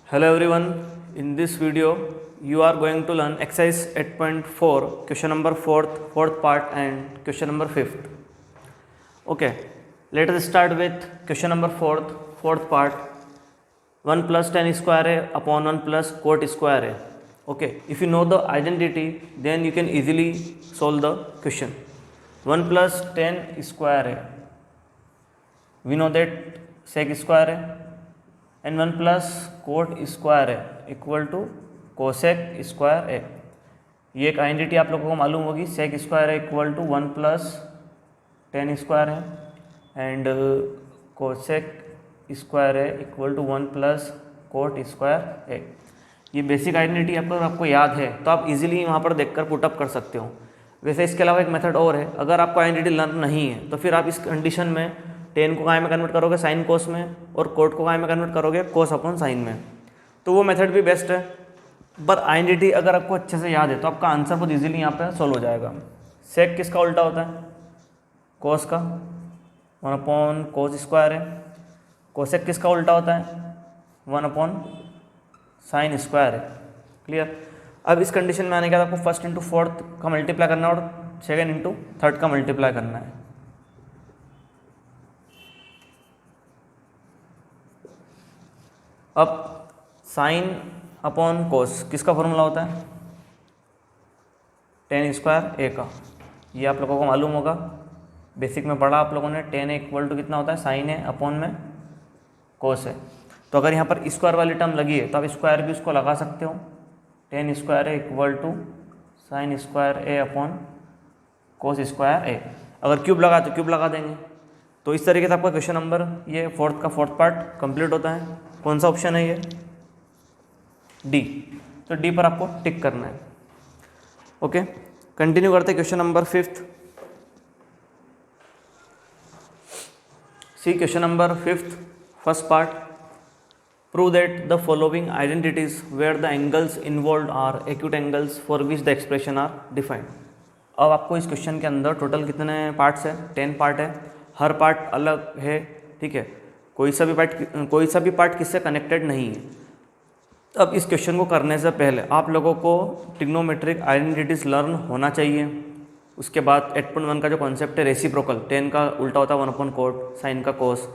Hello everyone, in this video you are going to learn exercise 8.4 question number 4th part and question number 5th. Okay, let us start with question number 4th part. 1 plus tan square a upon 1 plus cot square a. Okay, if you know the identity then you can easily solve the question. 1 plus tan square a, we know that sec square a, and 1 plus cot square है equal to cosec square A. ये एक identity आप लोगों को मालूम होगी. Sec square है equal to 1 plus tan square है एंड कोसेक स्क्वायर है equal to 1 plus cot square A. ये बेसिक आइडेंटिटी आपको याद है तो आप इजीली वहाँ पर देखकर पुटअप कर सकते हो. वैसे इसके अलावा एक मेथड और है. अगर आपको आइडेंटिटी लर्न नहीं है तो फिर आप इस कंडीशन में टेन को काय में कन्वर्ट करोगे साइन कोस में और कोट को काय में कन्वर्ट करोगे कोस अपॉन साइन में. तो वो मेथड भी बेस्ट है. पर आइडेंटिटी अगर आपको अच्छे से याद है तो आपका आंसर बहुत इजीली यहाँ पे सॉल्व हो जाएगा. सेक किसका उल्टा होता है? कोस का. 1 अपॉन कोस स्क्वायर है. कोसेक किसका उल्टा होता है? 1 अपॉन साइन स्क्वायर है. क्लियर. अब इस कंडीशन में आने के बाद आपको फर्स्ट इंटू फोर्थ का मल्टीप्लाई करना है और सेकेंड इंटू थर्ड का मल्टीप्लाई करना है. अब साइन अपॉन कोस किसका फॉर्मूला होता है? टेन स्क्वायर ए का. ये आप लोगों को मालूम होगा, बेसिक में पढ़ा आप लोगों ने. टेन ए इक्वल टू कितना होता है? साइन ए अपॉन में कोस है. तो अगर यहाँ पर स्क्वायर वाली टर्म लगी है तो आप स्क्वायर भी उसको लगा सकते हो. Tan square A equal to sine square A upon cos square A. अगर क्यूब लगा तो क्यूब लगा देंगे. तो इस तरीके से आपका क्वेश्चन नंबर ये फोर्थ पार्ट कंप्लीट होता है. कौन सा ऑप्शन है ये? डी. तो डी पर आपको टिक करना है. ओके, कंटिन्यू करते हैं question number 5th. See question number 5th first part. Prove that the following identities where the angles involved are acute angles for which the expression are defined. अब आपको इस क्वेश्चन के अंदर टोटल कितने parts है? 10 part है. हर part अलग है. ठीक है, कोई सा भी पार्ट किससे कनेक्टेड नहीं है. अब इस क्वेश्चन को करने से पहले आप लोगों को ट्रिग्नोमेट्रिक आइडेंटिटीज लर्न होना चाहिए. उसके बाद 8.1 का जो कॉन्सेप्ट है रेसिप्रोकल, टेन का उल्टा होता है 1 अपॉन कोट, साइन का कोस.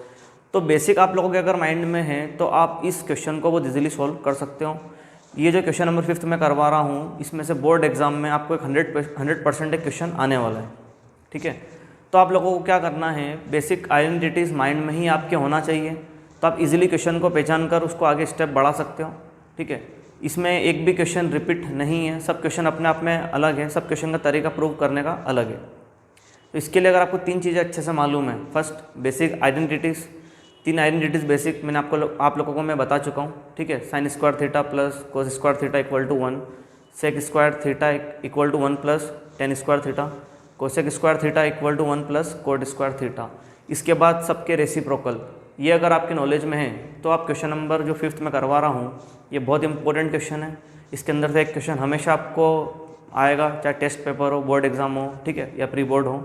तो बेसिक आप लोगों के अगर माइंड में है तो आप इस क्वेश्चन को बहुत इजीली सॉल्व कर सकते हो. ये जो क्वेश्चन नंबर 5th में करवा रहा हूँ इसमें से बोर्ड एग्जाम में आपको एक 100% एक क्वेश्चन आने वाला है. ठीक है, तो आप लोगों को क्या करना है, बेसिक आइडेंटिटीज़ माइंड में ही आपके होना चाहिए. तो आप इजीली क्वेश्चन को पहचान कर उसको आगे स्टेप बढ़ा सकते हो. ठीक है, इसमें एक भी क्वेश्चन रिपीट नहीं है. सब क्वेश्चन अपने आप में अलग है. सब क्वेश्चन का तरीका प्रूव करने का अलग है. तो इसके लिए अगर आपको 3 चीज़ें अच्छे से मालूम है. First basic identities. 3 identities basic मैंने आप लोगों को मैं बता चुका हूँ. ठीक है, sine square theta plus cos square theta equal to 1, sec square theta equal to 1 plus tan square theta, cosec square theta equal to 1 plus cot square theta. इसके बाद सबके रेसिप्रोकल. ये अगर आपके नॉलेज में है तो आप क्वेश्चन नंबर जो 5th में करवा रहा हूँ ये बहुत इंपॉर्टेंट क्वेश्चन है. इसके अंदर से एक क्वेश्चन हमेशा आपको आएगा, चाहे टेस्ट पेपर हो, बोर्ड एग्जाम हो, ठीक है, या प्री बोर्ड हो.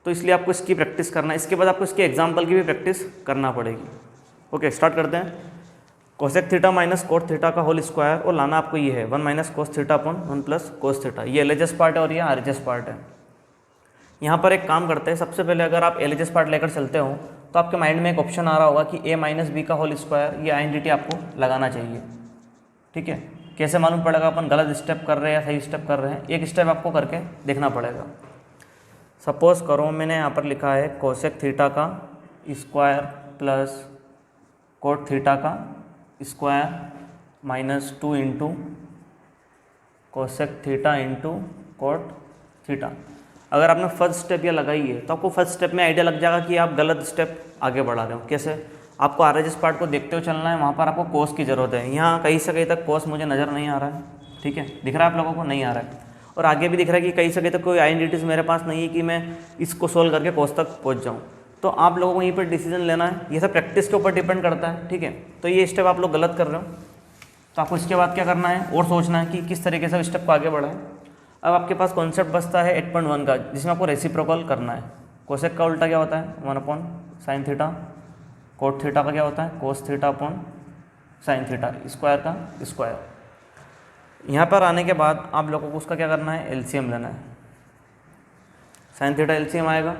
तो इसलिए आपको इसकी प्रैक्टिस करना है. इसके बाद आपको इसके एग्जाम्पल की भी प्रैक्टिस करना पड़ेगी. ओके, स्टार्ट करते हैं. Cosec theta minus cot theta का होल स्क्वायर और लाना आपको ये है 1 minus cos theta upon 1 plus cos theta. ये एलएचएस पार्ट है और ये आरएचएस पार्ट है. यहाँ पर एक काम करते हैं. सबसे पहले अगर आप एलएचएस पार्ट लेकर चलते हो तो आपके माइंड में एक ऑप्शन आ रहा होगा कि a माइनस बी का होल स्क्वायर. ये आइडेंटिटी आपको लगाना चाहिए. ठीक है, कैसे मालूम पड़ेगा अपन गलत स्टेप कर रहे हैं या सही स्टेप कर रहे हैं? एक स्टेप आपको करके देखना पड़ेगा. सपोज करो मैंने यहाँ पर लिखा है कोसेक थीटा का स्क्वायर प्लस कोट थीटा का square minus 2 into cosec theta into cot theta. अगर आपने फर्स्ट स्टेप यह लगाई है तो आपको फर्स्ट स्टेप में आइडिया लग जाएगा कि आप गलत स्टेप आगे बढ़ा रहे हो. कैसे? आपको आरएचएस पार्ट को देखते हुए चलना है. वहाँ पर आपको कोस की ज़रूरत है. यहाँ कहीं से कहीं तक कोस मुझे नज़र नहीं आ रहा है. ठीक है, दिख रहा है आप लोगों को? नहीं आ रहा है. और आगे भी दिख रहा है कि कहीं से कहीं तक कोई आइडेंटिटीज़ मेरे पास नहीं है कि मैं इसको सोल्व करके कोस तक पहुँच जाऊँ. तो आप लोगों को यहीं पर डिसीजन लेना है. ये सब प्रैक्टिस के ऊपर डिपेंड करता है. ठीक है, तो ये स्टेप आप लोग गलत कर रहे हो तो आपको इसके बाद क्या करना है और सोचना है कि किस तरीके से स्टेप को आगे बढ़ाएं. अब आपके पास कॉन्सेप्ट बचता है 8.1 का जिसमें आपको रेसिप्रोकल करना है. कोसेक का उल्टा क्या होता है? 1 upon sine theta. Cot theta का क्या होता है? कोस theta upon sine theta, square का स्क्वायर। यहाँ पर आने के बाद आप लोगों को उसका क्या करना है, एलसीएम लेना है। साइन थीटा एलसीएम आएगा,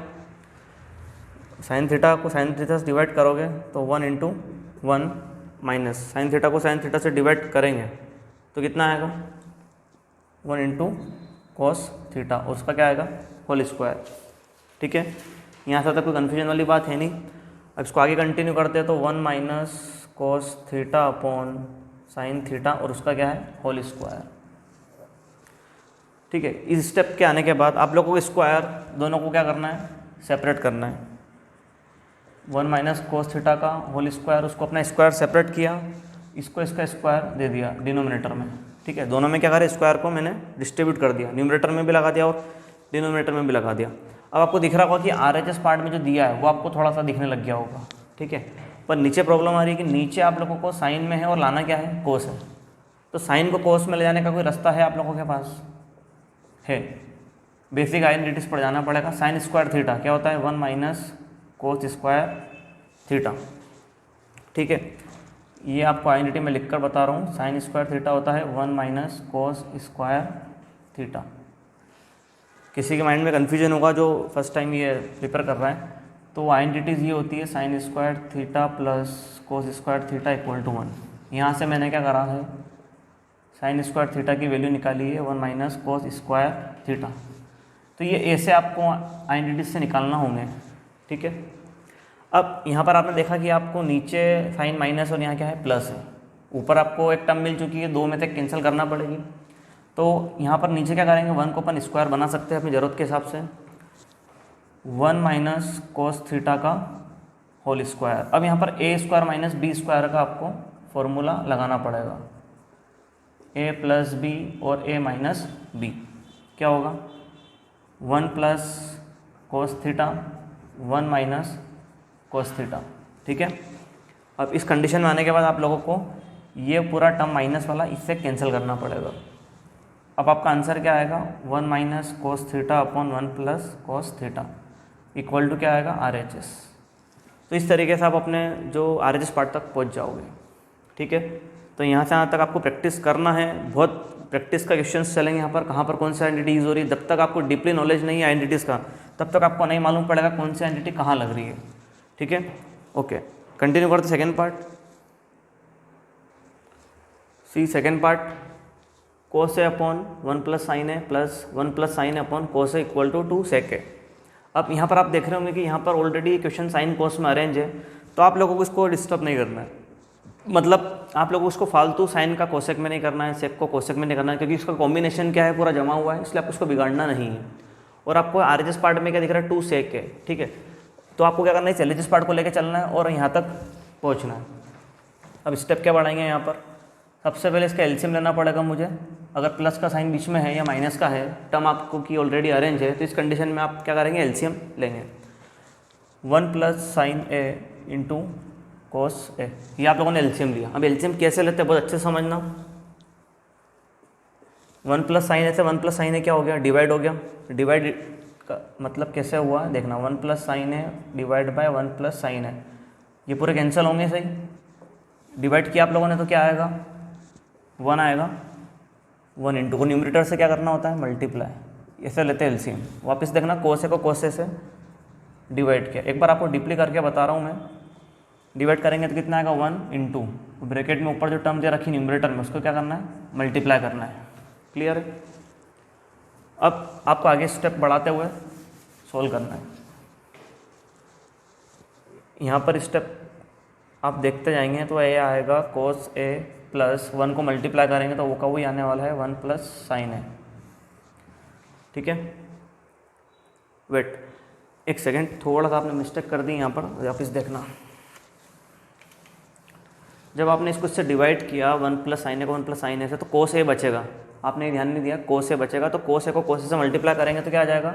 साइन थीटा को साइन थीटा से डिवाइड करोगे तो 1 × 1 माइनस साइन थीटा को साइन थीटा से डिवाइड करेंगे तो कितना आएगा, 1 × cos थीटा, और उसका क्या आएगा, होल स्क्वायर। ठीक है, यहाँ से तक कोई कन्फ्यूजन वाली बात है नहीं। अब इसको आगे कंटिन्यू करते हैं तो 1 - cos theta upon sine theta, और उसका क्या है, होल स्क्वायर। ठीक है, इस स्टेप के आने के बाद आप लोगों को स्क्वायर दोनों को क्या करना है, सेपरेट करना है। 1 - cos थीटा का होल स्क्वायर, उसको अपना स्क्वायर सेपरेट किया, इसको इसका स्क्वायर दे दिया डिनोमिनेटर में। ठीक है, दोनों में क्या करें, स्क्वायर को मैंने डिस्ट्रीब्यूट कर दिया, न्यूमरेटर में भी लगा दिया और डिनोमिनेटर में भी लगा दिया। अब आपको दिख रहा होगा कि RHS पार्ट में जो दिया है वो आपको थोड़ा सा दिखने लग गया होगा। ठीक है, पर नीचे प्रॉब्लम आ रही है कि नीचे आप लोगों को साइन में है और लाना क्या है, कोस है। तो साइन को कोस में ले जाने का कोई रास्ता है आप लोगों के पास, है। बेसिक आइडेंटिटीज पढ़ जाना पड़ेगा। साइन स्क्वायर थीटा क्या होता है, 1 - cos स्क्वायर थीटा। ठीक है, ये आपको आइडेंटिटी में लिख कर बता रहा हूँ। साइन स्क्वायर थीटा होता है 1 - cos स्क्वायर थीटा। किसी के माइंड में कन्फ्यूजन होगा जो फर्स्ट टाइम ये प्रिपेयर कर रहा है, तो आइडेंटिटीज़ ये होती है sine square theta plus cos square theta equal to 1। यहाँ से मैंने क्या करा है, साइन स्क्वायर थीटा की वैल्यू निकाली है 1 - cos स्क्वायर थीटा। तो ये ऐसे आपको आइडेंटिटीज से निकालना होंगे। ठीक है, अब यहाँ पर आपने देखा कि आपको नीचे साइन माइनस और यहाँ क्या है, प्लस है। ऊपर आपको एक टर्म मिल चुकी है, 2 में से कैंसिल करना पड़ेगी। तो यहाँ पर नीचे क्या करेंगे, 1 को अपन स्क्वायर बना सकते हैं अपनी ज़रूरत के हिसाब से। 1 - cos थीटा का होल स्क्वायर। अब यहाँ पर a² - b² का आपको फॉर्मूला लगाना पड़ेगा। a + b और a - b क्या होगा, 1 + cos थीटा 1 - cos थीटा। ठीक है, अब इस कंडीशन में आने के बाद आप लोगों को ये पूरा टर्म माइनस वाला इससे कैंसिल करना पड़ेगा। अब आपका आंसर क्या आएगा, 1 - cos theta upon 1 + cos theta equal to क्या आएगा, RHS। तो इस तरीके से आप अपने जो RHS पार्ट तक पहुंच जाओगे। ठीक है, तो यहाँ से यहाँ तक आपको प्रैक्टिस करना है। बहुत प्रैक्टिस का क्वेश्चंस चलेंगे यहाँ पर, कहाँ पर कौन सी आइडेंटिटी यूज़ हो रही है। जब तक आपको डीपली नॉलेज नहीं है आइडेंटिटीज़ का, तब तक आपको नहीं मालूम पड़ेगा कौन सी आइडेंटिटी कहाँ लग रही है। ठीक है, ओके, कंटिन्यू करते second part. See second part, cos A upon 1 + sin A plus 1 + sin A upon cos A equal to 2 sec A। अब यहाँ पर आप देख रहे होंगे कि यहाँ पर ऑलरेडी क्वेश्चन साइन कोस में अरेंज है, तो आप लोगों को इसको डिस्टर्ब नहीं करना है। मतलब आप लोगों को उसको फालतू साइन का कोसेक में नहीं करना है, सेक को कोसेक में नहीं करना है, क्योंकि इसका कॉम्बिनेशन क्या है, पूरा जमा हुआ है, इसलिए आपको उसको बिगाड़ना नहीं है। और आपको RHS पार्ट में क्या दिख रहा है, 2 sec A। ठीक है, तो आपको क्या करना है, LHS पार्ट को लेकर चलना है और यहाँ तक पहुँचना है। अब स्टेप क्या बढ़ाएंगे यहाँ पर, सबसे पहले इसका एलसीएम लेना पड़ेगा मुझे। अगर प्लस का साइन बीच में है या माइनस का है, टर्म आपको की ऑलरेडी अरेंज है, तो इस कंडीशन में आप क्या करेंगे, एलसीएम लेंगे। 1 + sin A into cos A, ये आप लोगों ने एलसीएम लिया। अब एलसीएम कैसे लेते हैं बहुत अच्छे से समझना। 1 + sin A से 1 + sin A क्या हो गया, डिवाइड हो गया। डिवाइड का मतलब कैसे हुआ देखना, 1 + sin A divide by 1 + sin A, ये पूरे कैंसिल होंगे। सही, डिवाइड किया आप लोगों ने तो क्या आएगा, 1 आएगा। 1 इंटू को न्यूमरेटर से क्या करना होता है, मल्टीप्लाई। ऐसे लेते हैं एलसीएम। वापस देखना, cos A को cos A से डिवाइड किया। एक बार आपको डीपली करके बता रहा हूँ मैं। डिवाइड करेंगे तो कितना आएगा, 1 इंटू ब्रैकेट में ऊपर जो टर्म दे रखी न्यूमरेटर में, उसको क्या करना है, मल्टीप्लाई करना है। क्लियर है। अब आपको आगे स्टेप बढ़ाते हुए सोल्व करना है। यहाँ पर स्टेप आप देखते जाएंगे तो ये आएगा cos A प्लस 1 को मल्टीप्लाई करेंगे तो वो का वही आने वाला है 1 + sin A। ठीक है, वेट एक सेकेंड, थोड़ा सा आपने मिस्टेक कर दी यहाँ पर, वापस देखना। जब आपने इसको इससे डिवाइड किया 1 + sin A को 1 + sin A से, तो cos A बचेगा। आपने ध्यान नहीं दिया, cos A बचेगा, तो cos A को cos A से मल्टीप्लाई करेंगे तो क्या आ जाएगा,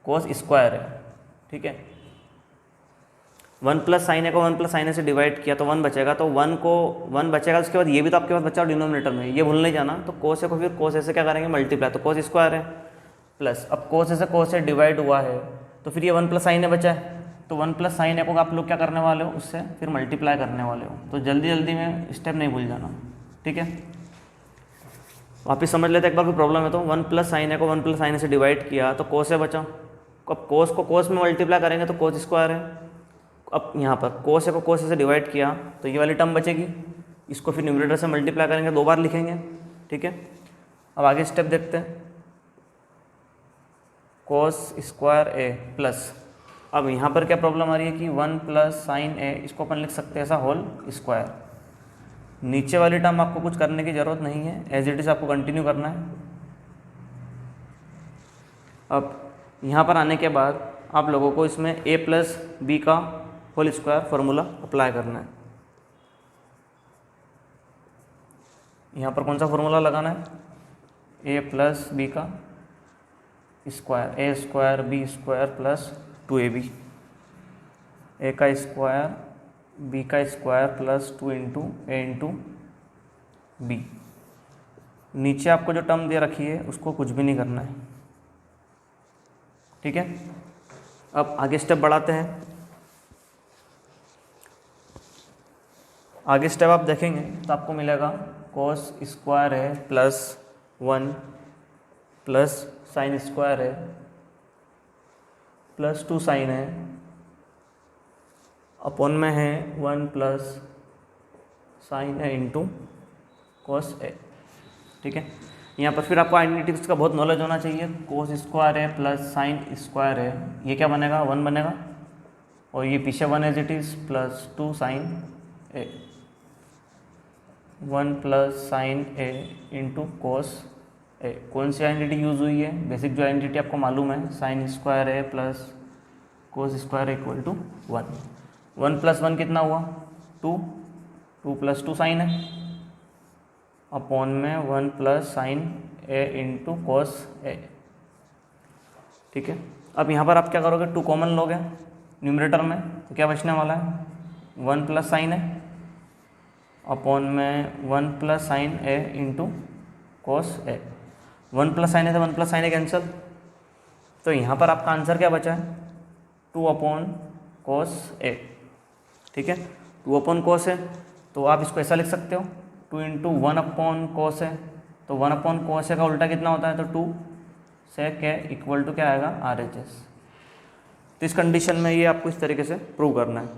cos स्क्वायर है। ठीक है, 1 + sin A को 1 + sin A से डिवाइड किया तो 1 बचेगा, तो 1 को 1 बचेगा, उसके बाद ये भी तो आपके पास बचा डिनोमिनेटर में, ये भूल नहीं जाना। तो cos A को फिर cos A से क्या करेंगे, मल्टीप्लाई, तो cos स्क्वायर है प्लस। अब cos A से cos A डिवाइड हुआ है तो फिर ये 1 + sin A बचा है, तो 1 प्लस साइन ए को आप लोग क्या करने वाले हो, उससे फिर मल्टीप्लाई करने वाले हो। तो जल्दी जल्दी में स्टेप नहीं भूल जाना, ठीक है। वापिस समझ लेते एक बार कोई प्रॉब्लम है तो 1 प्लस साइन ए को 1 प्लस साइन ए से डिवाइड किया तो कोस ए बचा। अब कोस को कोस में मल्टीप्लाई करेंगे तो कोस स्क्वायर है। अब यहाँ पर कोस ए को कोस ए से डिवाइड किया तो ये वाली टर्म बचेगी, इसको फिर न्यूमरेटर से मल्टीप्लाई करेंगे, 2 बार लिखेंगे, ठीक है। अब आगे स्टेप देखते हैं, कोस स्क्वायर ए प्लस, अब यहाँ पर क्या प्रॉब्लम आ रही है कि 1 प्लस साइन ए, इसको अपन लिख सकते हैं ऐसा होल स्क्वायर। नीचे वाली टर्म आपको कुछ करने की ज़रूरत नहीं है, एज इट इज़ आपको कंटिन्यू करना है। अब यहाँ पर आने के बाद आप लोगों को इसमें a प्लस बी का होल स्क्वायर फार्मूला अप्लाई करना है। यहाँ पर कौन सा फार्मूला लगाना है, a प्लस बी का square, A square B square plus 2ab, A का स्क्वायर बी का square plus 2 into A into B. नीचे आपको जो टर्म दे रखी है उसको कुछ भी नहीं करना है, ठीक है। अब आगे स्टेप बढ़ाते हैं। आगे स्टेप आप देखेंगे तो आपको मिलेगा कोस स्क्वायर है प्लस 1 प्लस साइन स्क्वायर है प्लस 2 साइन है अपॉन में है 1 प्लस साइन है इंटू कोस ए, ठीक है। यहाँ पर फिर आपको आइडेंटिटीज का बहुत नॉलेज होना चाहिए। कोस स्क्वायर है प्लस साइन स्क्वायर है, ये क्या बनेगा, 1 बनेगा, और ये पीछे 1 as it is plus 2 sine A, 1 plus sine A into cos A. कौन सी आइडेंटिटी यूज़ हुई है, बेसिक जो आइडेंटिटी आपको मालूम है, साइन स्क्वायर है plus cos square equal to 1। 1 plus 1 कितना हुआ, 2, 2 प्लस 2 साइन है अपॉन में 1 plus sine A into cos ए, ठीक है। अब यहाँ पर आप क्या करोगे, 2 कॉमन लोगे न्यूमरेटर में, तो क्या बचने वाला है, 1 प्लस साइन ए अपॉन में 1 plus sine A into cos A. 1 plus sine ए से 1 प्लस साइन ए कैंसिल, तो यहाँ पर आपका आंसर क्या बचा है, 2 अपॉन कोस ए, ठीक है। 2 अपॉन कोस है तो आप इसको ऐसा लिख सकते हो, 2 इंटू 1 अपॉन कोस है, तो 1 अपॉन कोस है का उल्टा कितना होता है, तो 2 से के इक्वल टू क्या आएगा, RHS। तो इस कंडीशन में ये आपको इस तरीके से प्रूव करना है,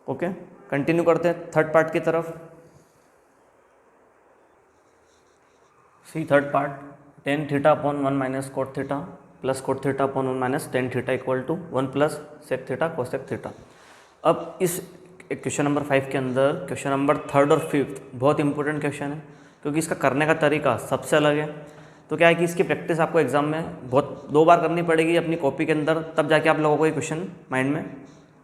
ओके। कंटिन्यू करते हैं थर्ड पार्ट की तरफ। See third part, tan theta upon 1 minus cot theta plus cot theta upon 1 minus tan theta equal to 1 plus sec theta cosec theta. अब इस क्वेश्चन नंबर 5 के अंदर क्वेश्चन नंबर 3rd और 5th बहुत important question है, क्योंकि इसका करने का तरीका सबसे अलग है। तो क्या है कि इसकी प्रैक्टिस आपको एग्जाम में बहुत 2 बार करनी पड़ेगी अपनी कॉपी के अंदर, तब जाके आप लोगों को ये क्वेश्चन माइंड में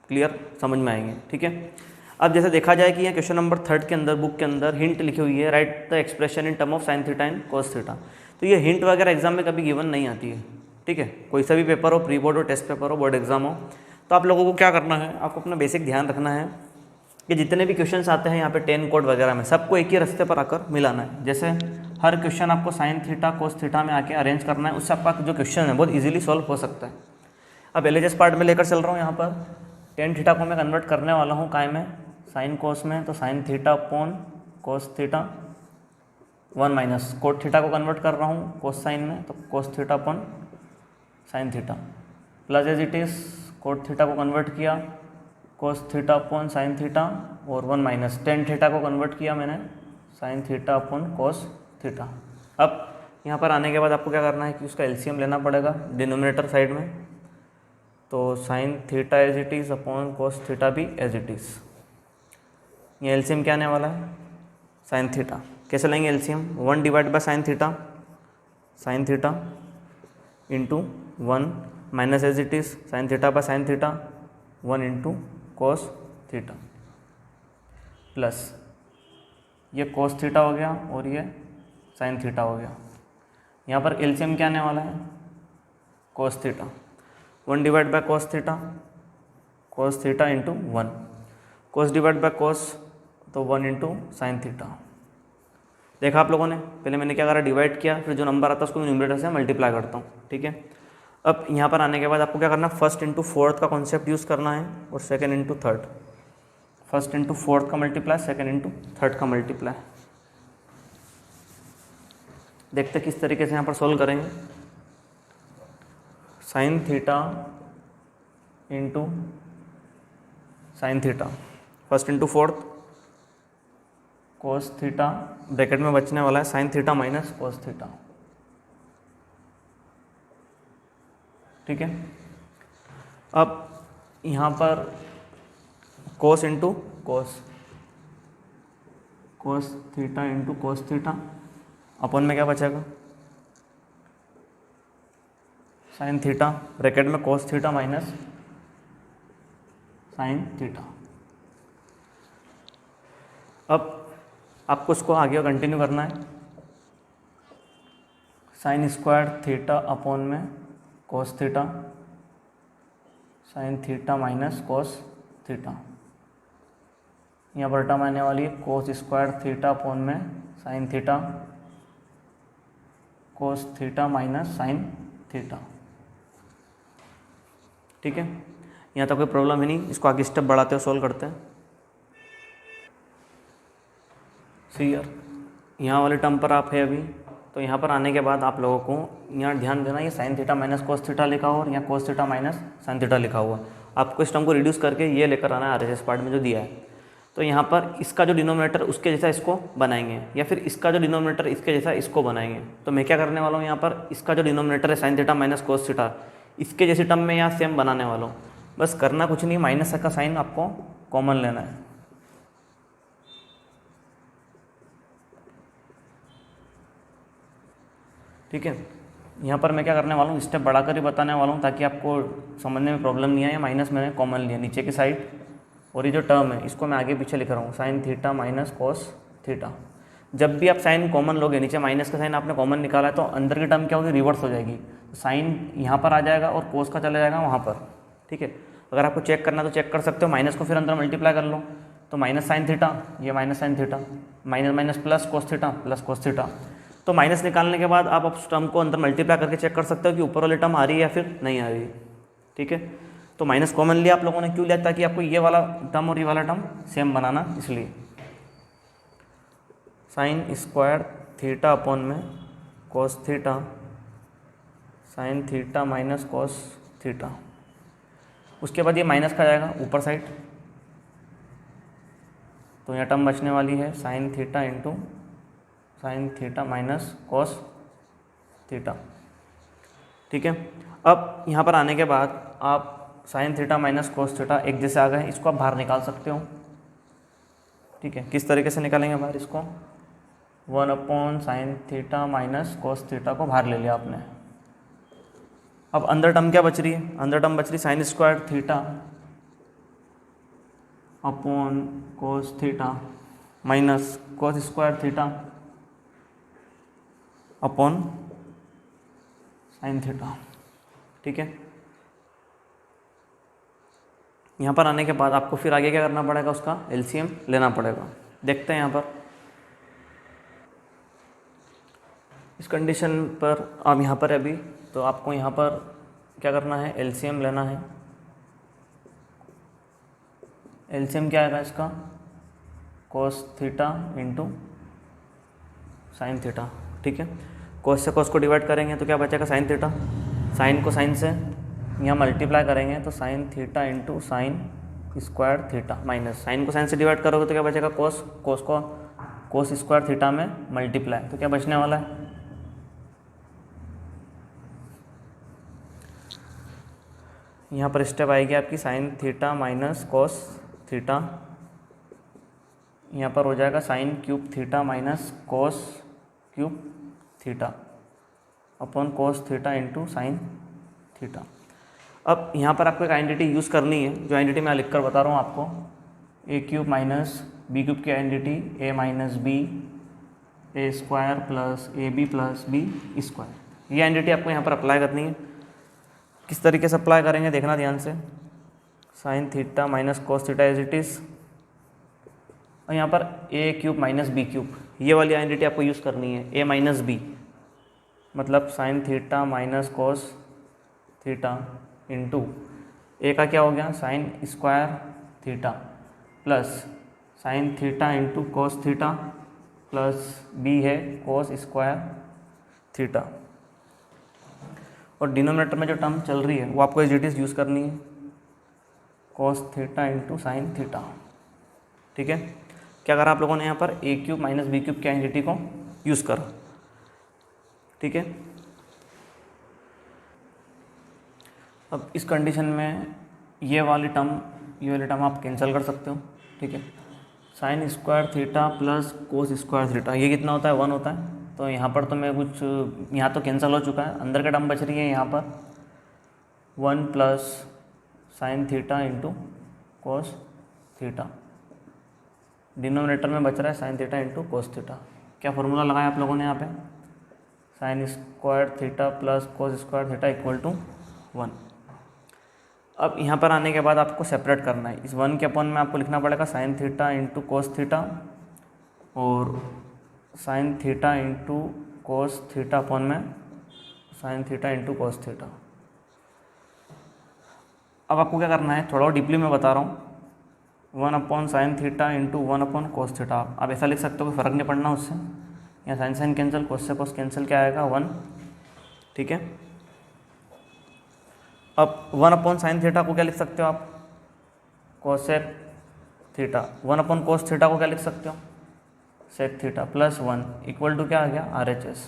क्लियर समझ में आएंगे, ठीक है। अब जैसे देखा जाए कि ये क्वेश्चन नंबर 3rd के अंदर बुक के अंदर हिंट लिखी हुई है, right the expression in term of sine theta and cos theta. तो ये हिंट वगैरह एग्जाम में कभी गिवन नहीं आती है, ठीक है। कोई सा भी पेपर हो, प्री बोर्ड हो, टेस्ट पेपर हो, बोर्ड एग्जाम हो, तो आप लोगों को क्या करना है, आपको अपना बेसिक ध्यान रखना है कि जितने भी क्वेश्चंस आते हैं यहाँ पे 10 कोड वगैरह में, सबको एक ही रास्ते पर आकर मिलाना है। जैसे हर क्वेश्चन आपको साइन थीटा कोस थीटा में आके अरेंज करना है, उससे आपका जो क्वेश्चन है बहुत इजीली सॉल्व हो सकता है। अब LHS पार्ट में लेकर चल रहा हूँ, यहाँ पर टेन थीटा को मैं कन्वर्ट करने वाला हूँ काय में, साइन कोस में, तो sine theta upon cos theta 1 minus cot theta को कन्वर्ट कर रहा हूँ कोस साइन में, तो cos theta upon sine theta plus as it is cot theta को कन्वर्ट किया cos theta upon sine theta, और 1 माइनस टेन थीटा को कन्वर्ट किया मैंने sine theta upon cos theta. अब यहाँ पर आने के बाद आपको क्या करना है कि उसका LCM लेना पड़ेगा डिनोमिनेटर साइड में, तो sine theta as it is upon cos theta भी एज इट इज़। ये LCM क्या आने वाला है, साइन थीटा। कैसे लेंगे LCM, 1 divide by sine theta into 1 minus as it is sine theta by sine theta 1 into cos theta plus ये cos theta हो गया और ये साइन थीटा हो गया। यहाँ पर LCM क्या आने वाला है, कोस theta, 1 divide by cos theta into 1, cos divide by कोस तो 1 इंटू साइन थीटा। देखा आप लोगों ने, पहले मैंने क्या करा, डिवाइड किया, फिर जो नंबर आता है उसको न्यूमरेटर से मल्टीप्लाई करता हूँ, ठीक है। अब यहाँ पर आने के बाद आपको क्या करना है, फर्स्ट इंटू फोर्थ का कॉन्सेप्ट यूज़ करना है और second into third. First into fourth का मल्टीप्लाई, सेकेंड इंटू थर्ड का मल्टीप्लाई। देखते किस तरीके से यहाँ पर सोल्व करेंगे। Sine theta into sine theta, first into fourth, cos theta, bracket में बचने वाला है sine theta minus cos theta. ठीक है, अब यहाँ पर cos into cos, cos theta into cos theta, अपन में क्या बचेगा, साइन थीटा, ब्रैकेट में cos theta minus sine theta. अब आपको इसको आगे कंटिन्यू करना है, साइन स्क्वायर थीटा अपॉन में cos theta, sign theta minus cos theta. यहाँ पर टर्म आने वाली है कोस स्क्वायर थीटा अपॉन में sine theta, cos theta minus sine theta. ठीक है, यहाँ तक कोई प्रॉब्लम है नहीं। इसको आगे स्टेप बढ़ाते हुए सोल्व करते हैं। सी यार, यहाँ वाले टर्म पर आप है अभी, तो यहाँ पर आने के बाद आप लोगों को यहाँ ध्यान देना, ये sign theta minus cos theta लिखा हुआ और यहाँ cos theta minus sine theta लिखा हुआ। आपको इस टर्म को रिड्यूस करके ये लेकर आना है आरएचएस पार्ट में जो दिया है। तो यहाँ पर इसका जो डिनोमिनेटर उसके जैसा इसको बनाएंगे, या फिर इसका जो डिनोमिनेटर इसके जैसा इसको बनाएंगे। तो मैं क्या करने वाला हूँ, यहाँ पर इसका जो डिनोमिनेटर है sine theta minus cos theta, इसके जैसी टर्म में यहाँ सेम बनाने वाला हूँ। बस करना कुछ नहीं, माइनस का साइन आपको कॉमन लेना है। ठीक है, यहाँ पर मैं क्या करने वाला हूँ, स्टेप बढ़ाकर ही बताने वाला हूँ ताकि आपको समझने में प्रॉब्लम नहीं आए। माइनस मैंने कॉमन लिया नीचे की साइड, और ये जो टर्म है इसको मैं आगे पीछे लिख रहा हूँ, sign theta minus cos theta. जब भी आप साइन कॉमन लोगे, नीचे माइनस का साइन आपने कॉमन निकाला है, तो अंदर की टर्म क्या होगी, रिवर्स हो जाएगी। साइन यहाँ पर आ जाएगा और कोस का चला जाएगा वहाँ पर। ठीक है, अगर आपको चेक करना तो चेक कर सकते हो, माइनस को फिर अंदर मल्टीप्लाई कर लो, तो माइनस साइन थीटा, ये minus sign theta, minus minus plus cos theta plus cos theta. तो माइनस निकालने के बाद आप उस टर्म को अंदर मल्टीप्लाई करके चेक कर सकते हो कि ऊपर वाली टर्म आ रही है या फिर नहीं आ रही है। ठीक है, तो माइनस कॉमन लिया आप लोगों ने, क्यों लिया, ताकि आपको ये वाला टर्म और ये वाला टर्म सेम बनाना, इसलिए। साइन स्क्वायर थीटा अपॉन में cos theta, sign theta minus cos theta. उसके बाद ये माइनस का जाएगा ऊपर साइड, तो यहाँ टर्म बचने वाली है sine theta into sine theta minus cos theta. ठीक है, अब यहाँ पर आने के बाद आप sign theta minus cos theta एक जैसे आ गए, इसको आप बाहर निकाल सकते हो। ठीक है, किस तरीके से निकालेंगे बाहर इसको, 1 sign theta minus cos theta को बाहर ले लिया आपने। अब अंदर टर्म क्या बच रही है, अंदर टर्म बच रही sign square theta upon cos theta minus कोस square theta upon sine theta. ठीक है, यहाँ पर आने के बाद आपको फिर आगे क्या करना पड़ेगा, उसका एलसीएम लेना पड़ेगा। देखते हैं यहाँ पर इस कंडीशन पर, आप यहाँ पर अभी, तो आपको यहाँ पर क्या करना है, एलसीएम लेना है। एलसीएम क्या आएगा इसका, कोस थीटा इंटू साइन थीटा। ठीक है, कोस से कोस को डिवाइड करेंगे तो क्या बचेगा, साइन थीटा। साइन को साइन से यहाँ मल्टीप्लाई करेंगे तो sine theta into sine square theta minus sine को साइन से डिवाइड करोगे तो क्या बचेगा, कोस, कोस को कोस स्क्वायर थीटा में मल्टीप्लाई, तो क्या बचने वाला है, यहाँ पर स्टेप आएगी आपकी sign theta minus cos theta, यहाँ पर हो जाएगा sine cube theta minus cos cube theta upon cos theta into sine theta. अब यहाँ पर आपको एक आइडेंटिटी यूज़ करनी है, जो आइडेंटिटी मैं लिख कर बता रहा हूँ आपको, A cube minus B cube की identity A minus B A square plus A B plus B square. ये आइडेंटिटी आपको यहाँ पर अप्लाई करनी है। किस तरीके से अप्लाई करेंगे देखना ध्यान से, sine theta minus cos theta as it is, और यहाँ पर A cube minus B cube, ये वाली आइडेंटिटी आपको यूज़ करनी है। ए माइनस बी मतलब sine theta minus cos theta into A का क्या हो गया sine square theta plus sine theta into cos theta plus B है कोस स्क्वायर थीटा। और डिनोमिनेटर में जो टर्म चल रही है वो आपको एज इट इज़ यूज़ करनी है, कोस थीटा इंटू साइन थीटा। ठीक है, क्या करा आप लोगों ने यहाँ पर A cube minus B cube की आइडेंटिटी को यूज़ करा। ठीक है, अब इस कंडीशन में ये वाली टर्म आप कैंसिल कर सकते हो। ठीक है, sine square theta plus cos square theta ये कितना होता है 1 होता है। तो यहाँ पर तो मैं कुछ यहाँ तो कैंसिल हो चुका है, अंदर का टर्म बच रही है यहाँ पर 1 plus sine theta into cos theta, denominator में बच रहा है sine theta into cos theta. क्या फॉर्मूला लगाया आप लोगों ने यहाँ पे, sine square theta plus cos square theta equal to 1। अब यहाँ पर आने के बाद आपको सेपरेट करना है, इस 1 के अपॉन में आपको लिखना पड़ेगा sine theta into cos theta और sine theta into cos theta upon में sine theta into cos theta. अब आपको क्या करना है, थोड़ा डीपली मैं बता रहा हूँ, 1 upon sine theta into 1 upon cos theta. आप ऐसा लिख सकते हो कि फ़र्क नहीं पड़ना उससे, या साइन साइन कैंसिल, कोस से कोस कैंसिल, क्या आएगा 1। ठीक है, अब 1 अपॉन साइन थीटा को क्या लिख सकते हो आप, cosec theta. 1 upon cos theta को क्या लिख सकते हो, sec theta plus 1 equal to क्या आ गया RHS।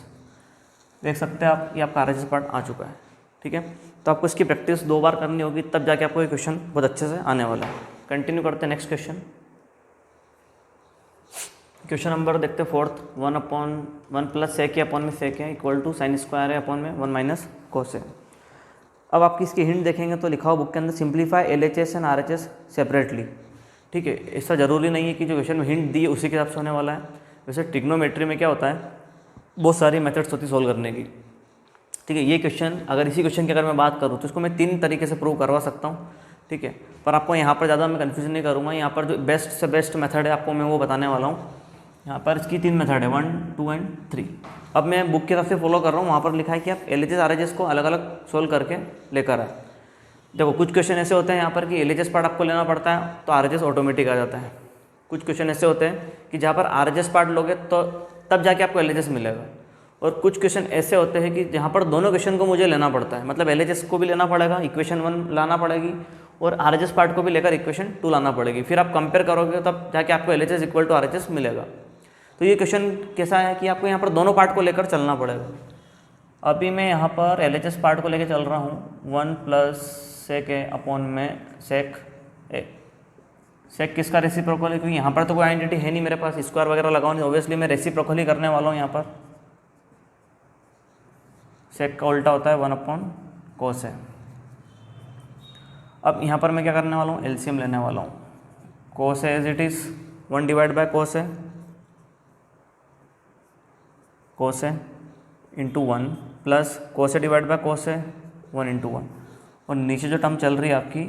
देख सकते हैं आप, ये आपका RHS पार्ट आ चुका है। ठीक है, तो आपको इसकी प्रैक्टिस 2 बार करनी होगी, तब जाके आपको ये क्वेश्चन बहुत अच्छे से आने वाला है। कंटिन्यू करते हैं नेक्स्ट क्वेश्चन। क्वेश्चन नंबर देखते हैं 4th, 1 अपॉन 1 प्लस सेक है अपॉन में सेक है इक्वल टू साइन स्क्वायर है अपॉन में 1 माइनस कोस है। अब आपकी इसकी हिंट देखेंगे तो लिखा हो बुक के अंदर simplify LHS and RHS separately. ठीक है, ऐसा ज़रूरी नहीं है कि जो क्वेश्चन में हिंट दी उसी के हिसाब से होने वाला है। वैसे ट्रिग्नोमेट्री में क्या होता है, बहुत सारी मेथड्स होती है सॉल्व करने की। ठीक है, ये क्वेश्चन अगर इसी क्वेश्चन की अगर मैं बात करूँ तो इसको मैं 3 तरीके से प्रूव करवा सकता हूँ। ठीक है, पर आपको यहाँ पर ज़्यादा मैं कन्फ्यूजन नहीं करूँगा, यहाँ पर जो बेस्ट से बेस्ट मेथड है आपको मैं वो बताने वाला हूँ। यहाँ पर इसकी 3 मेथड है 1, 2 एंड 3। अब मैं बुक की तरफ से फॉलो कर रहा हूँ, वहाँ पर लिखा है कि आप LHS RHS को अलग अलग सोल्व करके लेकर आए। देखो कुछ क्वेश्चन ऐसे होते हैं यहाँ पर कि LHS पार्ट आपको लेना पड़ता है तो RHS ऑटोमेटिक आ जाता है। कुछ क्वेश्चन ऐसे होते हैं कि जहाँ पर RHS पार्ट लोगे तो तब जाके आपको LHS मिलेगा, और कुछ क्वेश्चन ऐसे होते हैं कि जहाँ पर दोनों क्वेश्चन को मुझे लेना पड़ता है, मतलब LHS को भी लेना पड़ेगा, इक्वेशन 1 लाना पड़ेगी, और RHS पार्ट को भी लेकर इक्वेशन 2 लाना पड़ेगी। फिर आप कंपेयर करोगे तब जाके आपको LHS इक्वल टू RHS मिलेगा। तो ये क्वेश्चन कैसा है कि आपको यहाँ पर दोनों पार्ट को लेकर चलना पड़ेगा। अभी मैं यहाँ पर LHS पार्ट को लेकर चल रहा हूँ, 1 प्लस सेक ए अपॉन में सेक ए। सेक किसका रेसिप्रोकल है, क्योंकि यहाँ पर तो कोई आइडेंटिटी है नहीं मेरे पास, स्क्वायर वगैरह लगाओ नहीं, ऑब्वियसली मैं रेसिप्रोकल ही करने वाला हूँ। यहाँ पर सेक का उल्टा होता है 1 अपॉन कोस है। अब यहाँ पर मैं क्या करने वाला हूँ, एलसीएम लेने वाला हूँ। कोस है as it is 1 divide by cos है, कोस है इंटू 1 प्लस कोस है डिवाइड बाय कोस है 1 इंटू 1, और नीचे जो टर्म चल रही है आपकी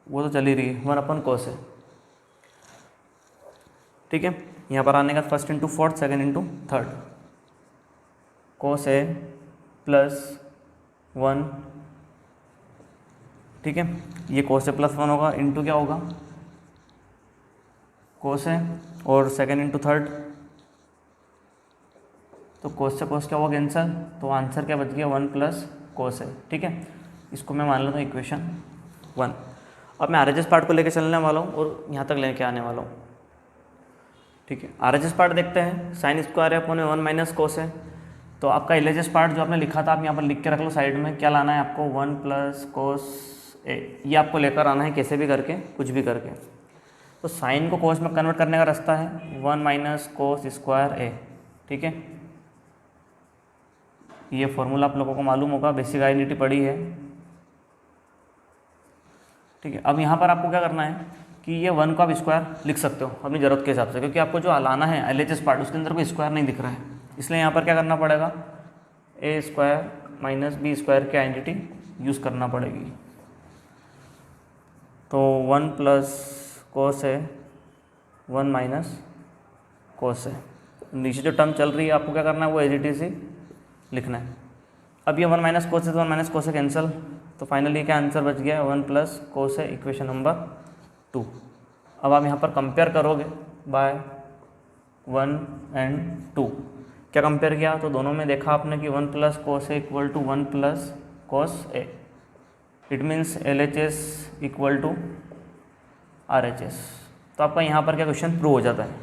वो तो चल ही रही है 1 अपन कोस है। ठीक है, यहाँ पर आने का first into fourth, second into third, cos है प्लस 1। ठीक है, ये कोस है प्लस 1 होगा, इंटू क्या होगा कोस है, और सेकेंड इंटू थर्ड, तो कोस से कोस क्या हुआ कैंसर, तो आंसर क्या बच गया 1 प्लस कोस है। ठीक है, इसको मैं मान लेता हूँ इक्वेशन 1। अब मैं RHS पार्ट को लेकर चलने वाला हूँ और यहाँ तक लेके आने वाला हूँ। ठीक है, RHS पार्ट देखते हैं, साइन स्क्वायर है अपॉन 1 माइनस कोस है। तो आपका LHS पार्ट जो आपने लिखा था आप यहाँ पर लिख के रख लो साइड में, क्या लाना है आपको 1 प्लस कोस ए, ये आपको लेकर आना है कैसे भी करके, कुछ भी करके। तो साइन को कोस में कन्वर्ट करने का रास्ता है 1 माइनस कोस स्क्वायर ए। ठीक है, ये फॉर्मूला आप लोगों को मालूम होगा, बेसिक आइडेंटिटी पढ़ी है। ठीक है, अब यहाँ पर आपको क्या करना है कि ये 1 को आप स्क्वायर लिख सकते हो अपनी ज़रूरत के हिसाब से, क्योंकि आपको जो लाना है LHS पार्ट उसके अंदर कोई स्क्वायर नहीं दिख रहा है, इसलिए यहाँ पर क्या करना पड़ेगा ए स्क्वायर माइनस बी स्क्वायर की आइडेंटिटी यूज़ करना पड़ेगी। तो 1 प्लस कोस है 1 माइनस कोस है, नीचे जो टर्म चल रही है आपको क्या करना है वो एज इट इज़ ही लिखना है। अब ये 1 माइनस कोस है तो 1 माइनस कोस है कैंसिल, तो तो फाइनली क्या आंसर बच गया 1 प्लस कोस ए, इक्वेशन नंबर 2। अब आप यहाँ पर कंपेयर करोगे बाय 1 एंड 2। क्या कंपेयर किया? तो दोनों में देखा आपने कि 1 plus cos A equal to 1 plus cos A. It means LHS equal to RHS। तो आपका यहाँ पर क्या क्वेश्चन प्रूव हो जाता है।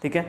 ठीक है।